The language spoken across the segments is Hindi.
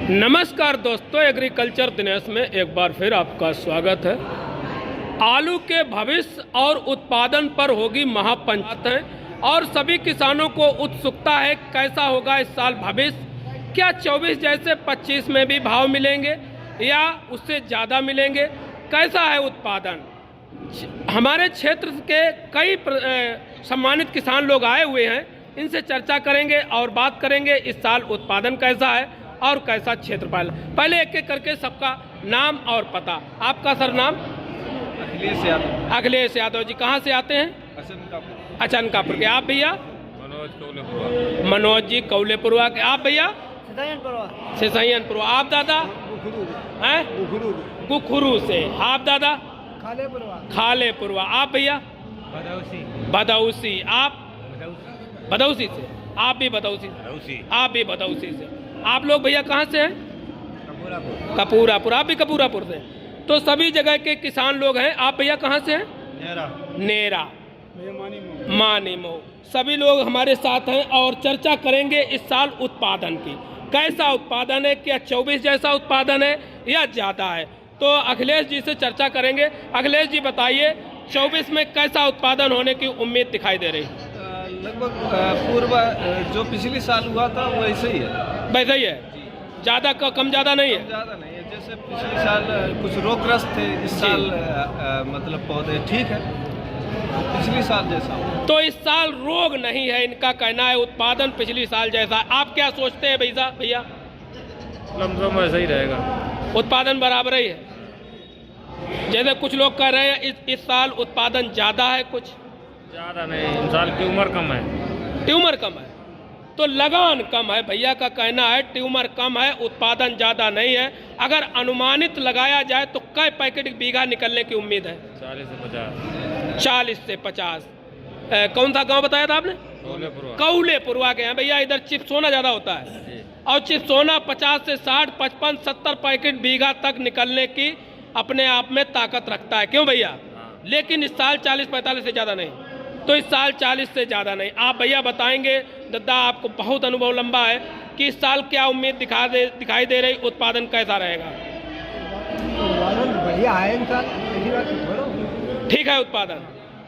नमस्कार दोस्तों, एग्रीकल्चर दिनेश में एक बार फिर आपका स्वागत है। आलू के भविष्य और उत्पादन पर होगी महापंचायत है और सभी किसानों को उत्सुकता है कैसा होगा इस साल भविष्य। क्या 24 जैसे 25 में भी भाव मिलेंगे या उससे ज़्यादा मिलेंगे? कैसा है उत्पादन? हमारे क्षेत्र के कई सम्मानित किसान लोग आए हुए हैं, इनसे चर्चा करेंगे और बात करेंगे इस साल उत्पादन कैसा है और कैसा क्षेत्रफल। पहले एक एक करके सबका नाम और पता। आपका सर नाम? अखिलेश यादव। अखिलेश यादव जी, कहाँ से आते हैं? अचनकापुर के। आप भैया? मनोज कौलेपुरवा। मनोज जी कौलेपुरवा के। आप भैया? सिसैयनपुरवा। आप दादा? हैं? गुखुरू से। आप दादा? खालेपुरवा। आप भैया? भदौसी। आप? भदौसी से। आप भी भदौसी? आप भी भदौसी से। आप लोग भैया कहाँ से हैं? कपूरापुर। आप भी कपूरापुर से। तो सभी जगह के किसान लोग हैं। आप भैया कहाँ से हैं? नेरा। मानीमो। सभी लोग हमारे साथ हैं और चर्चा करेंगे इस साल उत्पादन की। कैसा उत्पादन है? क्या 24 जैसा उत्पादन है या ज़्यादा है? तो अखिलेश जी से चर्चा करेंगे। अखिलेश जी बताइए, 24 में कैसा उत्पादन होने की उम्मीद दिखाई दे रही? लगभग पूर्व जो पिछली साल हुआ था वो ऐसे ही है। वैसे ही है? ज़्यादा का कम ज़्यादा नहीं है? ज़्यादा नहीं है। जैसे पिछली साल कुछ रोगग्रस्त थे, इस साल मतलब पौधे ठीक है पिछली साल जैसा। तो इस साल रोग नहीं है, इनका कहना है। उत्पादन पिछली साल जैसा। आप क्या सोचते हैं भैया? लमसम ऐसा ही रहेगा, उत्पादन बराबर ही है। जैसे कुछ लोग कह रहे हैं इस साल उत्पादन ज़्यादा है, कुछ ज़्यादा नहीं। इस साल ट्यूमर कम है। ट्यूमर कम है तो लगान कम है। भैया का कहना है ट्यूमर कम है, उत्पादन ज़्यादा नहीं है। अगर अनुमानित लगाया जाए तो कै पैकेट बीघा निकलने की उम्मीद है? 40 से 50। 40 से 50। कौन सा गांव बताया था आपने? कौलेपुरवा के हैं भैया। इधर चिप्सोना ज़्यादा होता है और चिप्सोना 50 से 60, 55, 70 पैकेट बीघा तक निकलने की अपने आप में ताकत रखता है। क्यों भैया? लेकिन इस साल 40-45 से ज़्यादा नहीं। तो इस साल 40 से ज़्यादा नहीं। आप भैया बताएंगे, दादा आपको बहुत अनुभव लंबा है, कि इस साल क्या उम्मीद दिखाई दे रही? उत्पादन कैसा रहेगा? बढ़िया है इन साल। ठीक है उत्पादन।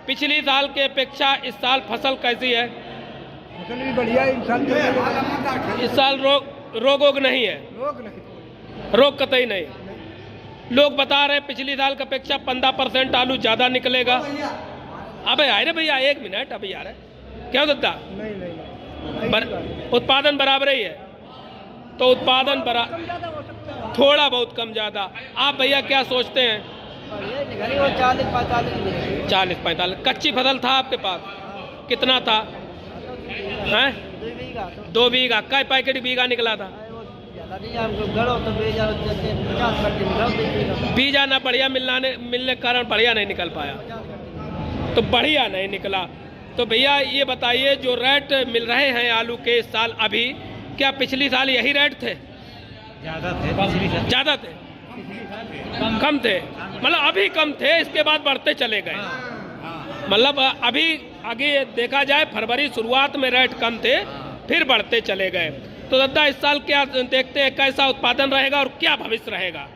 पिछली साल के अपेक्षा इस साल फसल कैसी है? फसल भी बढ़िया है इस साल रोग नहीं है? रोग कतई नहीं। लोग बता रहे पिछली साल की अपेक्षा 15% आलू ज़्यादा निकलेगा। अबे अरे भैया 1 मिनट। अभी यार क्या दादा? उत्पादन बराबर ही है। तो उत्पादन थोड़ा बहुत कम ज़्यादा। आप भैया क्या सोचते हैं? 40-45। कच्ची फसल था आपके पास? कितना था? हैं? 2 बीघा। कै पैकेट बीघा निकला था? बीजा ना बढ़िया मिलने के कारण बढ़िया नहीं निकल पाया। तो बढ़िया नहीं निकला। तो भैया ये बताइए, जो रेट मिल रहे हैं आलू के इस साल, अभी क्या पिछली साल यही रेट थे? ज़्यादा थे? कम थे? मतलब अभी कम थे, इसके बाद बढ़ते चले गए। मतलब अभी आगे देखा जाए, फरवरी शुरुआत में रेट कम थे, फिर बढ़ते चले गए। तो दादा इस साल क्या देखते हैं, कैसा उत्पादन रहेगा और क्या भविष्य रहेगा?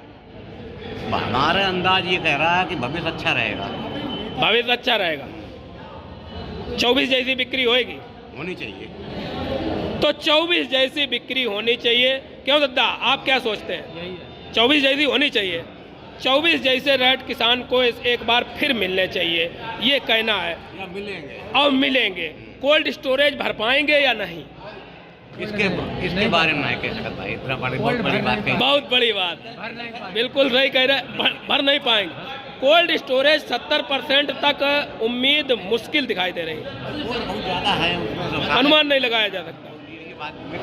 हमारा अंदाज ये कह रहा है कि भविष्य अच्छा रहेगा। भविष्य अच्छा रहेगा। 24 जैसी बिक्री होगी? होनी चाहिए। तो 24 जैसी बिक्री होनी चाहिए। क्यों दादा, आप क्या सोचते हैं? 24 जैसी होनी चाहिए। 24 जैसे रेट किसान को एक बार फिर मिलने चाहिए, ये कहना है। और मिलेंगे। कोल्ड स्टोरेज भर पाएंगे या नहीं? इसके बारे में नहीं कह सकता। इतना बहुत बड़ी बात है। बहुत बड़ी बात। बिल्कुल सही कह रहे। भर नहीं पाएंगे। कोल्ड स्टोरेज 70% तक उम्मीद मुश्किल दिखाई दे रही है। बहुत ज़्यादा है, अनुमान नहीं लगाया जा सकता।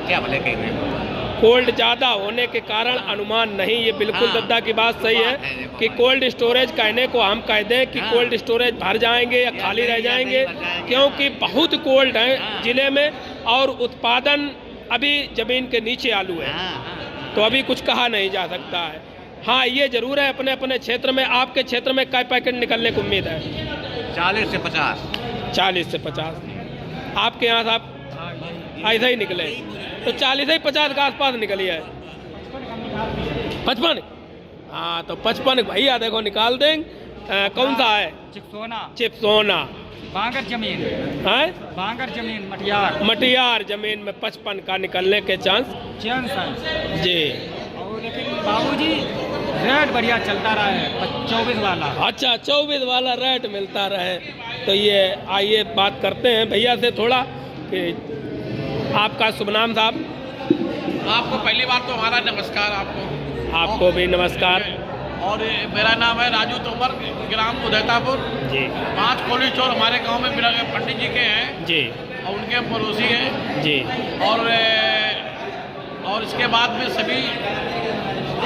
क्या भले कह रहे हैं? कोल्ड ज़्यादा होने के कारण अनुमान नहीं। ये बिल्कुल दादा की बात सही है कि कोल्ड स्टोरेज कहने को हम कह दें कि कोल्ड स्टोरेज भर जाएंगे या खाली रह जाएंगे, क्योंकि बहुत कोल्ड है ज़िले में और उत्पादन अभी ज़मीन के नीचे आलू है। तो अभी कुछ कहा नहीं जा सकता है। हाँ ये जरूर है, अपने अपने क्षेत्र में। आपके क्षेत्र में कै पैकेट निकलने की उम्मीद है? 40 से 50। 40 से 50। आपके यहाँ साहब ऐसा ही निकले? तो 40 से 50 के आसपास निकली है। 55। हाँ तो 55 भैया देखो निकाल देंगे। कौन सा है? चिप्सोना। बांगर जमीन, है बांगर जमीन मटियार मटियार जमीन में 55 का निकलने के चांस जी। और लेकिन बाबूजी रेट बढ़िया चलता रहा है 24 वाला। अच्छा 24 वाला रेट मिलता रहे। तो ये आइए बात करते हैं भैया से थोड़ा कि आपका शुभ नाम साहब? आपको पहली बार तो हमारा नमस्कार आपको भी नमस्कार। और मेरा नाम है राजू तोमर, ग्राम उदयतापुर जी 5 कोली चोर हमारे गांव में पंडित जी के हैं जी और उनके पड़ोसी हैं जी। और इसके बाद में सभी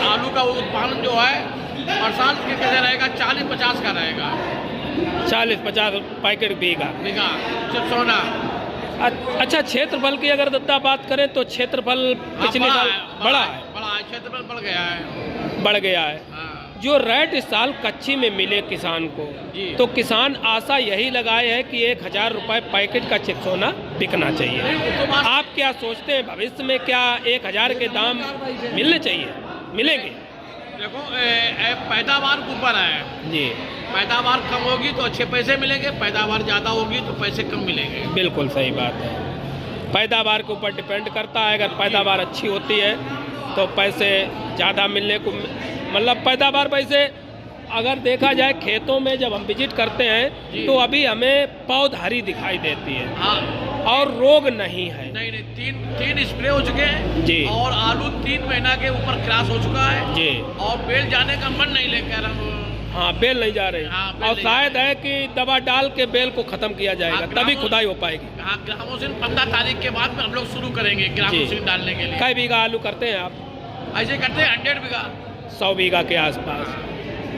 आलू का उत्पादन जो है बरसात के कैसे रहेगा 40-50 का रहेगा। 40-50 पैकेट बीघा बीघा चिप्सोना। अच्छा क्षेत्रफल की अगर दत्ता बात करें तो क्षेत्रफल पिछले साल बड़ा है क्षेत्रफल बढ़ गया है। हाँ। जो रेट इस साल कच्ची में मिले किसान को तो किसान आशा यही लगाए है कि 1000 रुपये पैकेट का चिप्सोना बिकना चाहिए। आप क्या सोचते हैं भविष्य में क्या 1000 के दाम मिलने चाहिए? मिलेंगे? देखो पैदावार के ऊपर है जी। पैदावार कम होगी तो अच्छे पैसे मिलेंगे, पैदावार ज़्यादा होगी तो पैसे कम मिलेंगे। बिल्कुल सही बात है। पैदावार के ऊपर डिपेंड करता है। अगर पैदावार अच्छी होती है तो पैसे ज़्यादा मिलने को मतलब पैदावार पैसे अगर देखा जाए खेतों में जब हम विजिट करते हैं तो अभी हमें पौधारी दिखाई देती है। हाँ। और रोग नहीं है। नहीं तीन स्प्रे हो चुके हैं जी। और आलू 3 महीना के ऊपर क्रॉस हो चुका है जी। और बेल जाने का मन नहीं लेकर हम। हाँ बेल नहीं जा रही। हाँ, बेल और नहीं शायद है कि दवा डाल के बेल को खत्म किया जाएगा। हाँ, तभी खुदाई हो पाएगी। हाँ ग्रामोसिन 15 तारीख के बाद में हम लोग शुरू करेंगे ग्रामोसिन डालने के लिए। कई बीघा आलू करते हैं आप? ऐसे करते हैं 100 बीघा 100 बीघा के आसपास।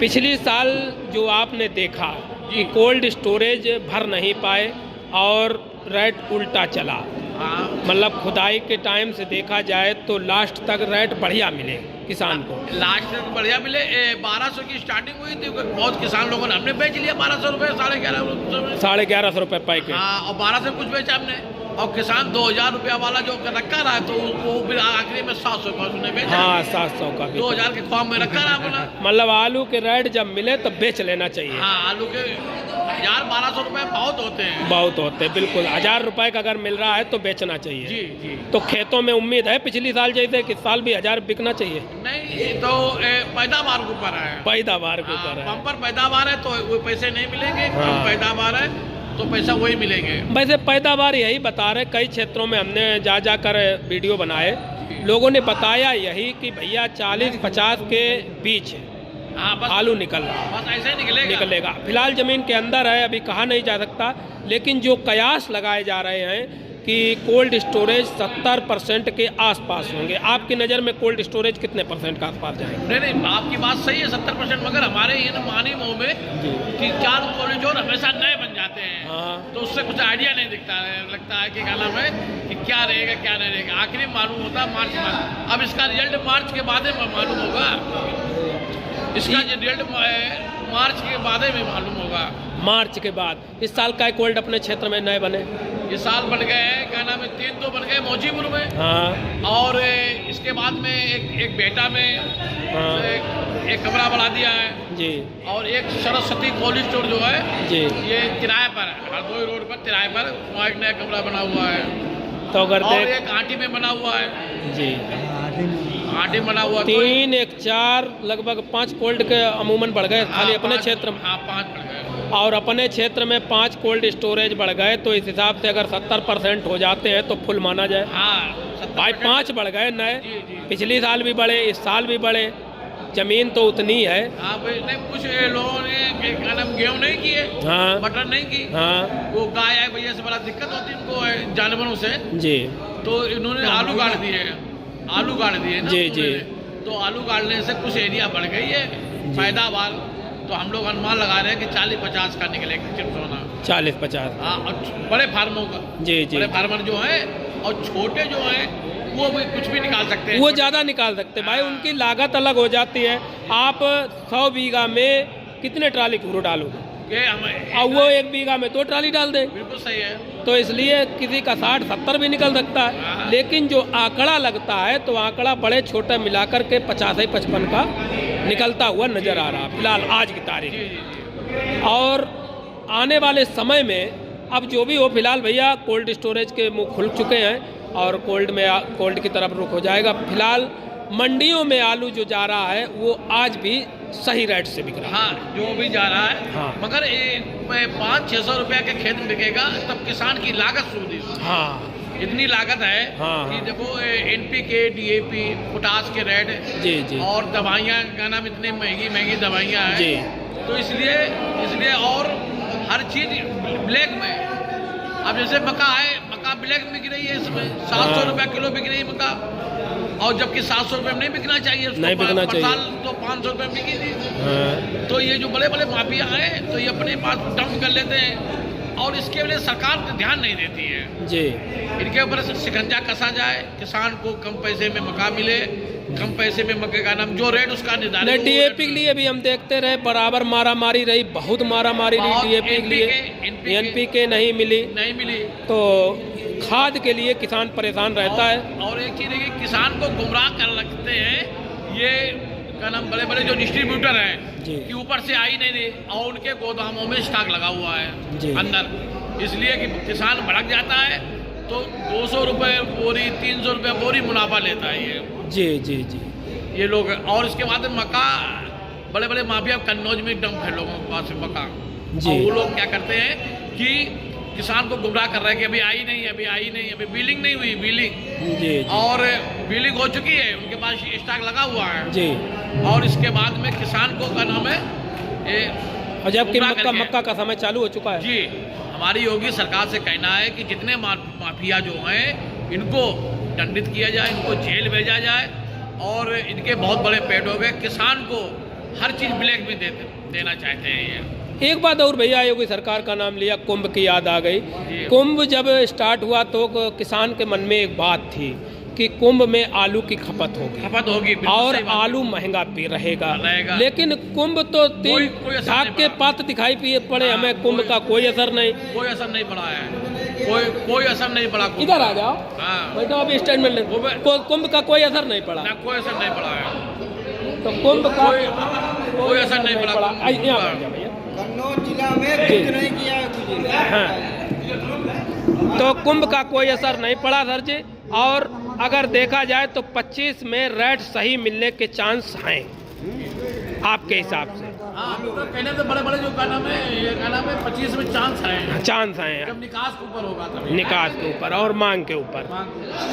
पिछली साल जो आपने देखा कि कोल्ड स्टोरेज भर नहीं पाए और रेट उल्टा चला। हाँ। मतलब खुदाई के टाइम से देखा जाए तो लास्ट तक रेट बढ़िया मिले किसान को। लास्ट तक बढ़िया मिले। 1200 की स्टार्टिंग हुई थी। बहुत किसान लोगों ने हमने बेच लिया 1200 रुपये 1150 1150 रुपये पैकेट। हाँ और 1200 कुछ बेचा हमने। और किसान 2000 रुपया वाला जो रखा रहा तो वो फिर आखिरी में 700 का उसने बेचा। हाँ 700 का भी 2000 के फॉर्म में रखा रहा अपना। मतलब आलू के रेट जब मिले तो बेच लेना चाहिए। हाँ आलू के 1200 रुपये बहुत होते हैं। बहुत होते हैं बिल्कुल। 1000 रुपये का अगर मिल रहा है तो बेचना चाहिए। जी जी। तो खेतों में उम्मीद है पिछली साल जैसे कि साल भी 1000 बिकना चाहिए? नहीं तो पैदावार के ऊपर है। पैदावार के ऊपर है। पंपर पैदावार है तो वो पैसे नहीं मिलेंगे। हाँ। कम पैदावार है तो पैसा वही मिलेंगे। वैसे पैदावार यही बता रहे। कई क्षेत्रों में हमने जा कर वीडियो बनाए, लोगों ने बताया यही कि भैया 40-50 के बीच हाँ बस आलू निकल रहा है। बस ऐसे ही निकलेगा। फिलहाल ज़मीन के अंदर है, अभी कहा नहीं जा सकता। लेकिन जो कयास लगाए जा रहे हैं कि कोल्ड स्टोरेज 70% के आसपास होंगे। आपकी नज़र में कोल्ड स्टोरेज कितने % के आसपास जाएंगे? नहीं आपकी बात सही है 70%। मगर हमारे इन मानी मुँह में कि 4 कॉरिडोर हमेशा नए बन जाते हैं। हाँ। तो उससे कुछ आइडिया नहीं दिखता है। लगता है कि क्या नाम है कि क्या रहेगा क्या नहीं रहेगा। आखिरी मालूम होता है मार्च में। अब इसका रिजल्ट मार्च के बाद में मालूम होगा। इसका रिजल्ट मार्च के बाद में मालूम होगा। मार्च के बाद। इस साल का कोल्ड अपने क्षेत्र में नए बने? इस साल बन गए हैं क्या नाम है 3 तो बन गए मौजीपुर में। हाँ। और इसके बाद में एक बेटा में हाँ। एक कमरा बढ़ा दिया है जी। और एक सरस्वती कोल्ड स्टोर जो है जी ये किराए पर है। हरदोई रोड पर किराए पर वहाँ एक नया कमरा बना हुआ है। तो अगर और एक आटी में बना हुआ है जी। आटी बना हुआ 3, 1, 4 लगभग 5 कोल्ड के अमूमन बढ़ गए खाली अपने क्षेत्र में। हाँ 5 बढ़ गए। और अपने क्षेत्र में 5 कोल्ड स्टोरेज बढ़ गए तो इस हिसाब से अगर 70% हो जाते हैं तो फुल माना जाए। हाँ भाई 5 बढ़ गए नए। जी, जी। पिछली साल भी बढ़े, इस साल भी बढ़े। जमीन तो उतनी है। हाँ भाई नहीं कुछ लोगों ने क्या नाम गेहूँ नहीं किए। हाँ। मटर नहीं की। हाँ। वो गाय है भैया से बड़ा दिक्कत होती है इनको जानवरों से। जी। तो इन्होंने आलू गाड़ दिए। आलू गाड़ दिए ना। जी जी। तो आलू गाड़ने से कुछ एरिया बढ़ गई है पैदावार। तो हम लोग अनुमान लगा रहे हैं कि 40-50 का निकलेगा चिप्सोना। 40-50। हाँ और बड़े फार्मों का। जी जी। बड़े फार्मर जो हैं और छोटे जो हैं वो भी कुछ भी निकाल सकते हैं। वो ज़्यादा निकाल सकते हैं भाई। उनकी लागत अलग हो जाती है। आप 100 बीघा में कितने ट्राली घूरो डालोगे? कि हम अब वो 1 बीघा में 2 ट्राली डाल दे, बिल्कुल सही है। तो इसलिए किसी का 60-70 भी निकल सकता है। लेकिन जो आंकड़ा लगता है तो आंकड़ा बड़े छोटे मिलाकर के 50-55 का निकलता हुआ नजर आ रहा है फिलहाल आज की तारीख में। और आने वाले समय में अब जो भी हो, फिलहाल भैया कोल्ड स्टोरेज के मुंह खुल चुके हैं और कोल्ड की तरफ रुख हो जाएगा। फिलहाल मंडियों में आलू जो जा रहा है वो आज भी सही रेट से बिक रहा है। हाँ, जो भी जा रहा है। हाँ। मगर 500-600 रुपया के खेत में बिकेगा तब किसान की लागत सूद होगी। हाँ, इतनी लागत है हाँ, कि हाँ। देखो NPK, DAP, पोटास के रेट जी जी और दवाइयाँ का नाम, इतनी महंगी दवाइयाँ हैं जी। तो इसलिए और हर चीज ब्लैक में। अब जैसे मक्का है, मक्का ब्लैक में बिक रही है, इसमें 700 रुपया किलो बिक रही है मक्का, और जबकि 700 रुपये में नहीं बिकना चाहिए उसको। नहीं बिकना चाहिए। साल तो 500 रुपये में बिकी थी। हाँ, तो ये जो बड़े बड़े माफिया हैं तो ये अपने पास डंप कर लेते हैं और इसके लिए सरकार ध्यान नहीं देती है। जी। इनके ऊपर शिकंजा कसा जाए, किसान को कम पैसे में मक्का मिले, कम पैसे में मक्के का नाम जो रेट उसका निर्धारित। नहीं, DAP के लिए भी हम देखते रहे बराबर मारामारी रही, बहुत मारामारी रही और DAP के लिए। NPK नहीं मिली नहीं मिली तो खाद के लिए किसान परेशान रहता है। और एक चीज है कि किसान को गुमराह कर रखते हैं ये क्या नाम, बड़े बड़े जो डिस्ट्रीब्यूटर हैं जी। कि ऊपर से आई नहीं रही और उनके गोदामों में स्टॉक लगा हुआ है जी। अंदर, इसलिए कि किसान भड़क जाता है तो 200 रुपये बोरी, 300 रुपये बोरी मुनाफा लेता है ये। जी जी जी। ये लोग। और इसके बाद मक्का बड़े बड़े माफिया कन्नौज में डंप है लोगों के पास मक्का जी। और वो लोग क्या करते हैं कि किसान को गुमराह कर रहे हैं कि अभी आई नहीं, अभी आई नहीं, अभी बिलिंग नहीं हुई, बिलिंग जी जी और बिलिंग हो चुकी है, उनके पास स्टॉक लगा हुआ है जी। और इसके बाद में किसान को क्या नाम है ये और जबकि गुमराह करके- मक्का का समय चालू हो चुका है। जी। हमारी योगी सरकार से कहना है कि जितने माफिया जो हैं इनको दंडित किया जाए, इनको जेल भेजा जाए और इनके बहुत बड़े पेट हो गए। किसान को हर चीज़ ब्लैक में देना चाहते हैं ये। एक बात और भैया, योगी सरकार का नाम लिया, कुंभ की याद आ गई। जी। कुंभ जब स्टार्ट हुआ तो किसान के मन में एक बात थी कि कुंभ में आलू की खपत होगी बिल्कुल और सही बात। आलू महंगा भी रहेगा। लेकिन कुंभ तो कोई 3 असर झाग नहीं के पड़ा। पात दिखाई पड़े हाँ, हमें, कुंभ का कोई असर नहीं। कोई असर नहीं पड़ा है, कोई असर नहीं पड़ा। इधर आ जाओ, हाँ, बैठो अभी स्टेटमेंट ले। कुंभ का कोई असर नहीं पड़ा, ना कोई असर नहीं पड़ा है, तो कुंभ का कोई असर नहीं पड़ा। यहाँ बैठ जाओ भैया। कन्नौज जिला में कुछ नहीं किया है कुछ। हाँ, तो कुंभ का कोई असर नहीं पड़ा सर जी। और अगर देखा जाए तो 25 में रेट सही मिलने के चांस हैं आपके हिसाब से? हाँ, तो कहने से बड़े बड़े जो क्या नाम है, ये क्या नाम है, 25 में चांस है। चांस हैं जब निकास के ऊपर होगा तभी। निकास के ऊपर और मांग के ऊपर।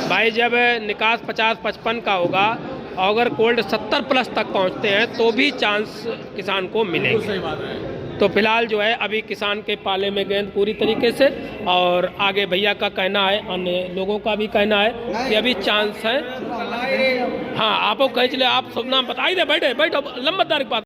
भाई जब निकास 50-55 का होगा और अगर कोल्ड 70 प्लस तक पहुंचते हैं तो भी चांस किसान को मिलेंगे। सही बात है। तो फिलहाल जो है अभी किसान के पाले में गेंद पूरी तरीके से, और आगे भैया का कहना है, अन्य लोगों का भी कहना है कि अभी चांस है। हाँ, आपको कह चले, आप सब नाम बता ही दे, बैठे बैठो, लंबा तारीख बात।